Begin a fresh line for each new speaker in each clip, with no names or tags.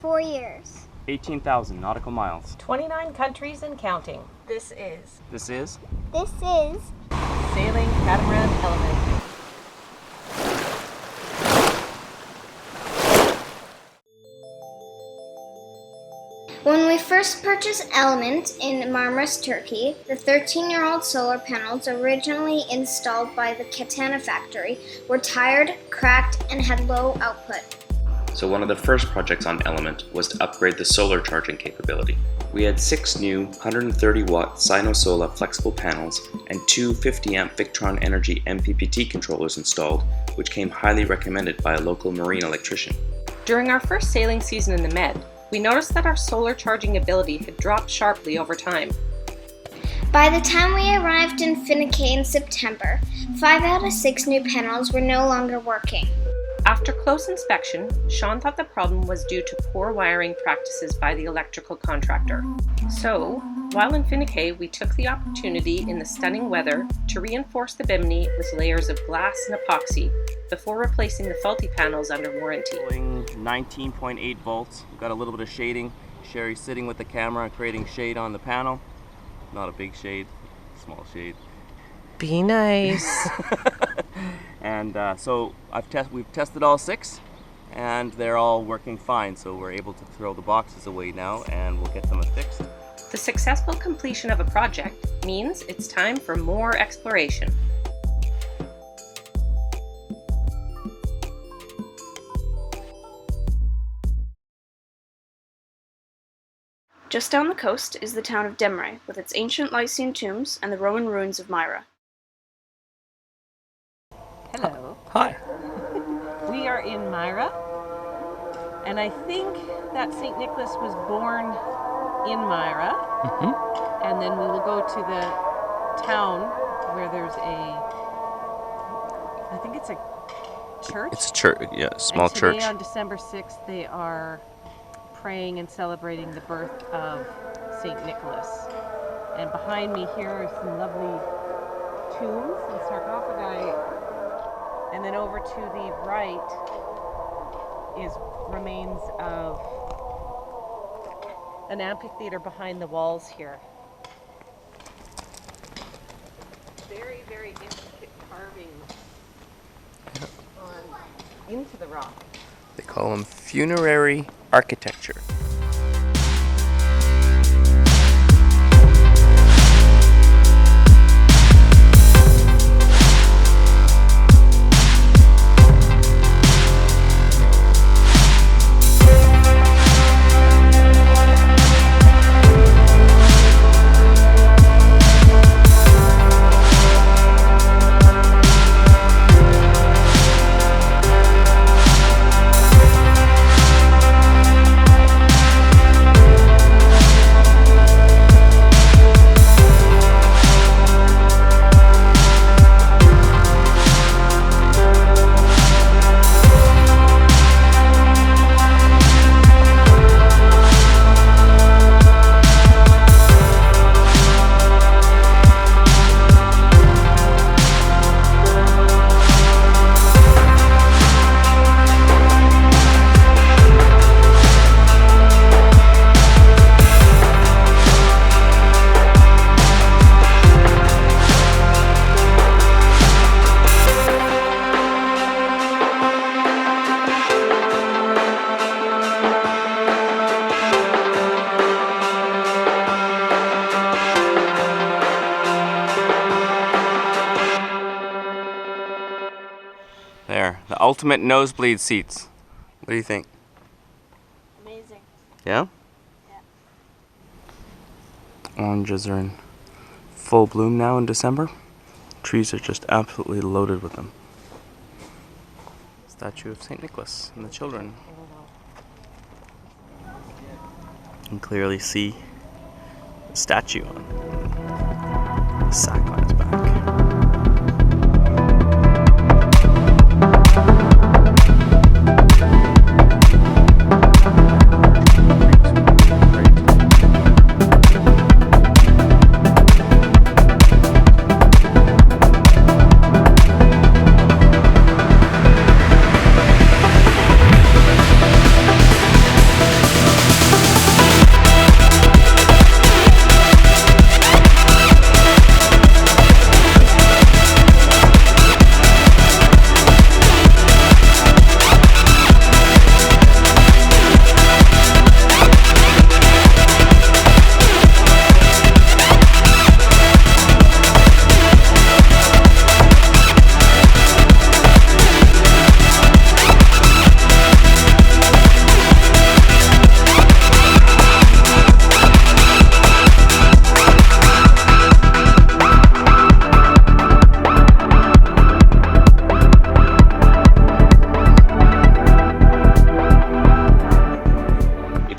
4 years.
18,000 nautical miles.
29 countries and counting.
This is
Sailing Catamaran Element.
When we first purchased Element in Marmaris, Turkey, the 13-year-old solar panels originally installed by the Catana factory were tired, cracked, and had low output.
So one of the first projects on Element was to upgrade the solar charging capability. We had 6 new 130-watt Sino-Solar flexible panels and 2 50-amp Victron Energy MPPT controllers installed, which came highly recommended by a local marine electrician.
During our first sailing season in the Med, we noticed that our solar charging ability had dropped sharply over time.
By the time we arrived in Finike in September, 5 out of 6 new panels were no longer working.
After close inspection, Sean thought the problem was due to poor wiring practices by the electrical contractor. So, while in Finike, we took the opportunity in the stunning weather to reinforce the bimini with layers of glass and epoxy before replacing the faulty panels under warranty.
19.8 volts. We've got a little bit of shading. Sherry's sitting with the camera and creating shade on the panel. Not a big shade, small shade.
Be nice.
And so we've tested all 6, and they're all working fine. So we're able to throw the boxes away now, and we'll get them fixed.
The successful completion of a project means it's time for more exploration.
Just down the coast is the town of Demre, with its ancient Lycian tombs and the Roman ruins of Myra.
Hello.
Hi.
We are in Myra, and I think that St. Nicholas was born in Myra, and then we will go to the town where there's I think it's a church?
It's a church, yeah, small
and today
church.
On December 6th, they are praying and celebrating the birth of St. Nicholas. And behind me here are some lovely tombs and sarcophagi. And then over to the right is remains of an amphitheater behind the walls here. Very, very intricate carvings into the rock.
They call them funerary architecture.
There, the ultimate nosebleed seats. What do you think?
Amazing.
Yeah?
Yeah.
Oranges are in full bloom now in December. Trees are just absolutely loaded with them. Statue of St. Nicholas and the children. You can clearly see the statue on the sack on his back.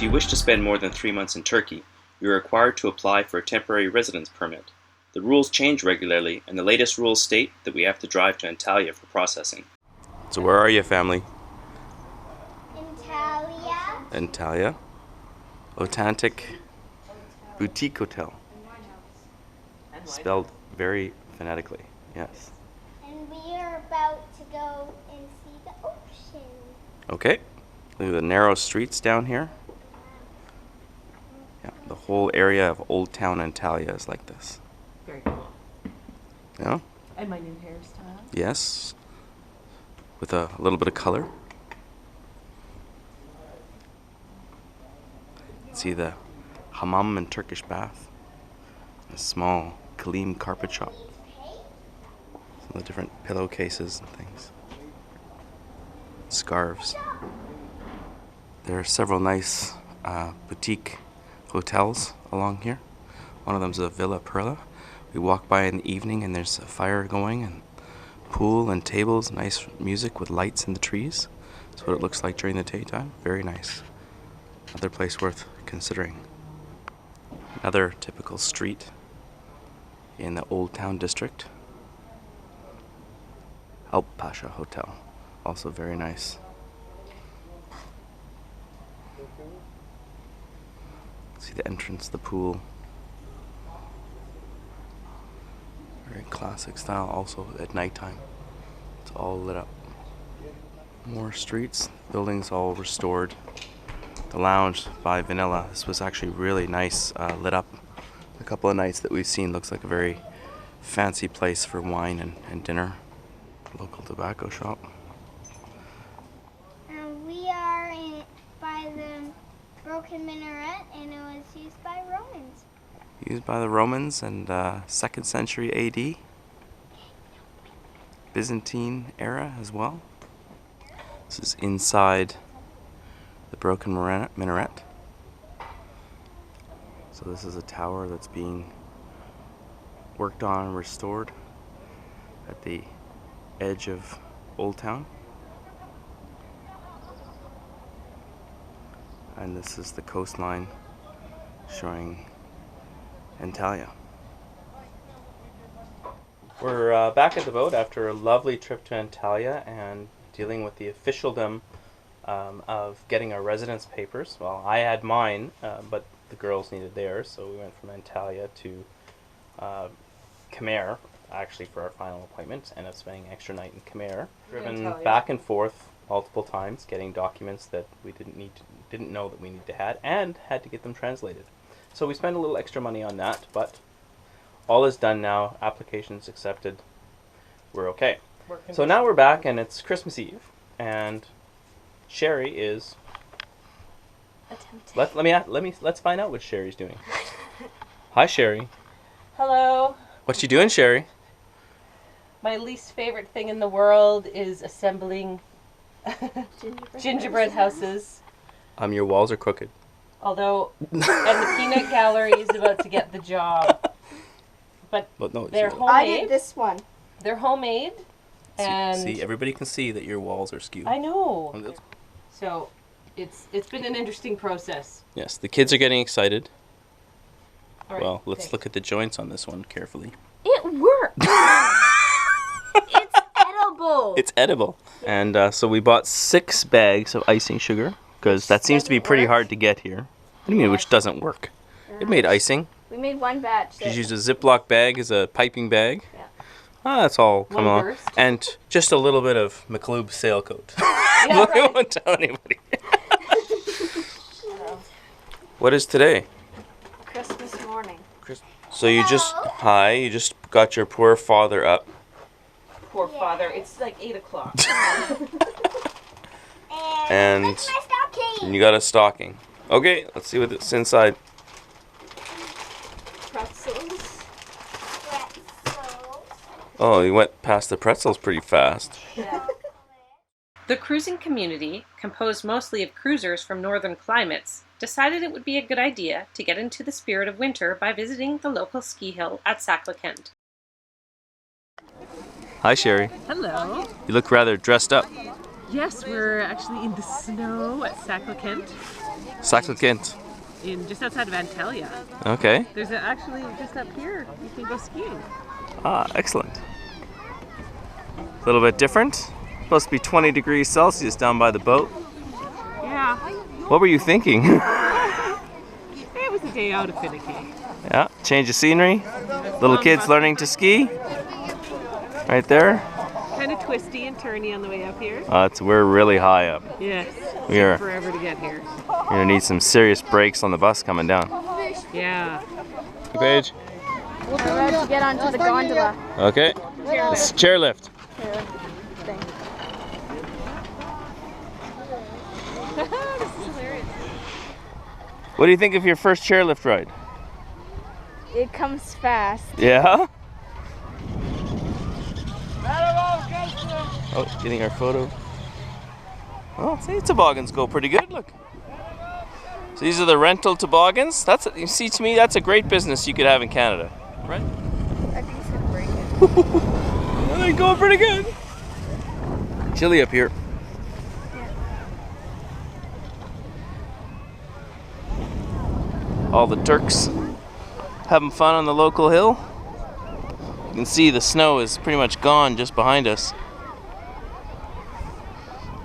If you wish to spend more than 3 months in Turkey, you are required to apply for a temporary residence permit. The rules change regularly, and the latest rules state that we have to drive to Antalya for processing.
So where are you, family?
Antalya.
Antalya. Authentic Boutique Hotel. Spelled very phonetically, yes.
And we are about to go and see the ocean.
Okay. Look at the narrow streets down here. Yeah, the whole area of Old Town Antalya is like this.
Very cool.
Yeah?
And my new hairstyle.
Yes. With a little bit of color. See the hammam and Turkish bath. A small Kalim carpet shop. Some of the different pillowcases and things. Scarves. There are several nice boutique hotels along here. One of them's a Villa Perla. We walk by in the evening and there's a fire going and pool and tables, nice music with lights in the trees. That's what it looks like during the daytime. Very nice. Another place worth considering. Another typical street in the Old Town district. Alp Pasha Hotel, also very nice. See the entrance, the pool. Very classic style, also at nighttime. It's all lit up. More streets, buildings all restored. The lounge by Vanilla, this was actually really nice, lit up. A couple of nights that we've seen, looks like a very fancy place for wine and dinner. Local tobacco shop.
We are by the broken minaret, and it was used by Romans.
Used by the Romans and 2nd century AD. Byzantine era as well. This is inside the broken minaret. So this is a tower that's being worked on and restored at the edge of Old Town. And this is the coastline showing Antalya. We're back at the boat after a lovely trip to Antalya and dealing with the officialdom of getting our residence papers. Well, I had mine, but the girls needed theirs, so we went from Antalya to Khmer, actually for our final appointment. Ended up spending an extra night in Khmer. Driven back and forth multiple times, getting documents that we didn't know that we needed to have, and had to get them translated. So we spent a little extra money on that, but all is done now. Applications accepted. We're okay. So now we're back, and it's Christmas Eve, and Sherry is. Let's find out what Sherry's doing. Hi, Sherry.
Hello.
What you doing, Sherry?
My least favorite thing in the world is assembling gingerbread houses.
Your walls are crooked.
Although, and the peanut gallery is about to get the job. But
no,
they're homemade.
I did this one.
They're homemade. And
see, everybody can see that your walls are skewed.
I know. So, it's been an interesting process.
Yes, the kids are getting excited.
All right,
well, let's look at the joints on this one carefully.
It worked. It's edible.
It's edible. And so we bought 6 bags of icing sugar, because that seems to be pretty hard to get here. What do you mean, which doesn't work? It made icing.
We made one batch.
Did you use a Ziploc bag as a piping bag?
Yeah.
Ah, that's all come along.
burst.
And just a little bit of McLube sailcoat.
Yeah,
I
right.
won't tell anybody. What is today?
Christmas morning.
So you just got your poor father up.
Poor father. It's like 8 o'clock.
And
That's my stocking.
you got a stocking. Okay, let's see what's inside.
Pretzels.
Oh, you went past the pretzels pretty fast.
Yeah.
The cruising community, composed mostly of cruisers from northern climates, decided it would be a good idea to get into the spirit of winter by visiting the local ski hill at Saclakent.
Hi, Sherry.
Hello.
You look rather dressed up.
Yes, we're actually in the snow at Saclakent.
Saksalkent.
in just outside of Antalya.
Okay.
There's actually just up here. You can go skiing.
Ah, excellent. A little bit different. Supposed to be 20 degrees Celsius down by the boat.
Yeah.
What were you thinking?
It was a day out of Finike.
Yeah, change of scenery. Little kids learning to ski. Right there.
Kind of twisty and turny on the way up here.
We're really high up.
Yes.
We are.
Took forever to get here.
You're gonna need some serious brakes on the bus coming down.
Yeah.
Paige.
We're about to get onto the gondola.
Okay. This is chairlift.
This is hilarious.
What do you think of your first chairlift ride?
It comes fast.
Yeah? Oh, getting our photo. Oh, see, toboggans go pretty good, look. So these are the rental toboggans. You see, to me, that's a great business you could have in Canada, right?
I think it's gonna break it.
Well, they're going pretty good. Chilly up here. All the Turks having fun on the local hill. You can see the snow is pretty much gone just behind us.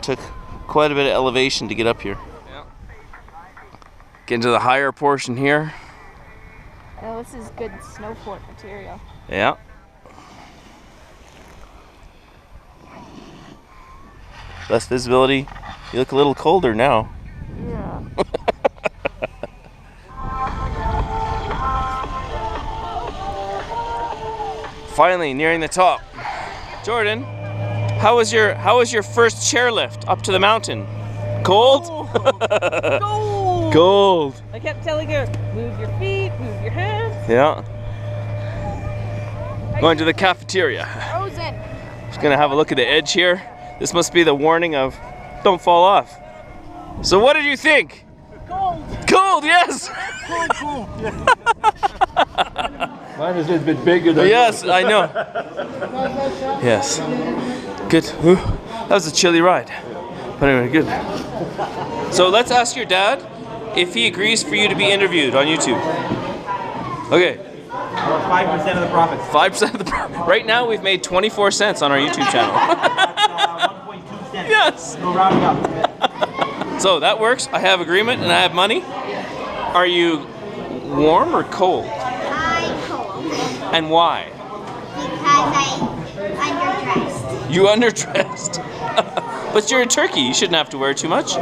Took quite a bit of elevation to get up here. Yeah. Get into the higher portion here.
Oh, this is good snow fort material.
Yeah. Less visibility. You look a little colder now.
Yeah.
Finally nearing the top. Jordan, how was your first chairlift up to the mountain? Cold?
Gold!
Cold.
I kept telling her, move your feet, move your hands.
Yeah. Going to the cafeteria.
Frozen.
Just gonna have a look at the edge here. This must be the warning of don't fall off. So what did you think?
Gold!
Cold, yes!
Cold.
Mine is a little bit bigger than
Yes, I know. Yes. Good. Ooh, that was a chilly ride. But anyway, good. So let's ask your dad if he agrees for you to be interviewed on YouTube. Okay.
5% of the profits.
5% of the profit. Right now we've made 24 cents on our YouTube channel.
1.2 cents.
Yes.
We'll round it up.
So that works. I have agreement and I have money. Are you warm or cold?
I'm cold
And why?
because I underdressed.
You underdressed. But you're a turkey. You shouldn't have to wear too much.
I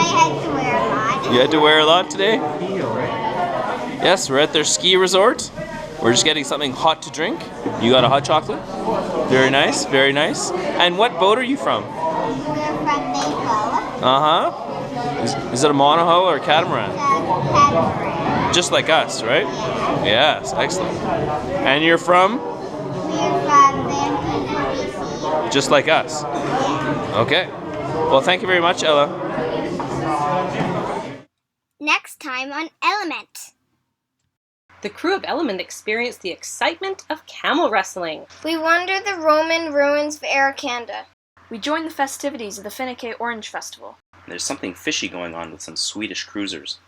had to wear a lot.
You had to wear a lot today? Yes, we're at their ski resort. We're just getting something hot to drink. You got a hot chocolate? Very nice, very nice. And what boat are you from?
We're from Naples.
Uh-huh. Is it a monohull or a catamaran?
Catamaran.
Just like us, right? Yes, excellent. And you're from?
We're from Vancouver, BC.
Just like us. Okay. Well, thank you very much, Ella.
Next time on Element.
The crew of Element experienced the excitement of camel wrestling.
We wander the Roman ruins of Aracanda.
We join the festivities of the Finike Orange Festival.
There's something fishy going on with some Swedish cruisers.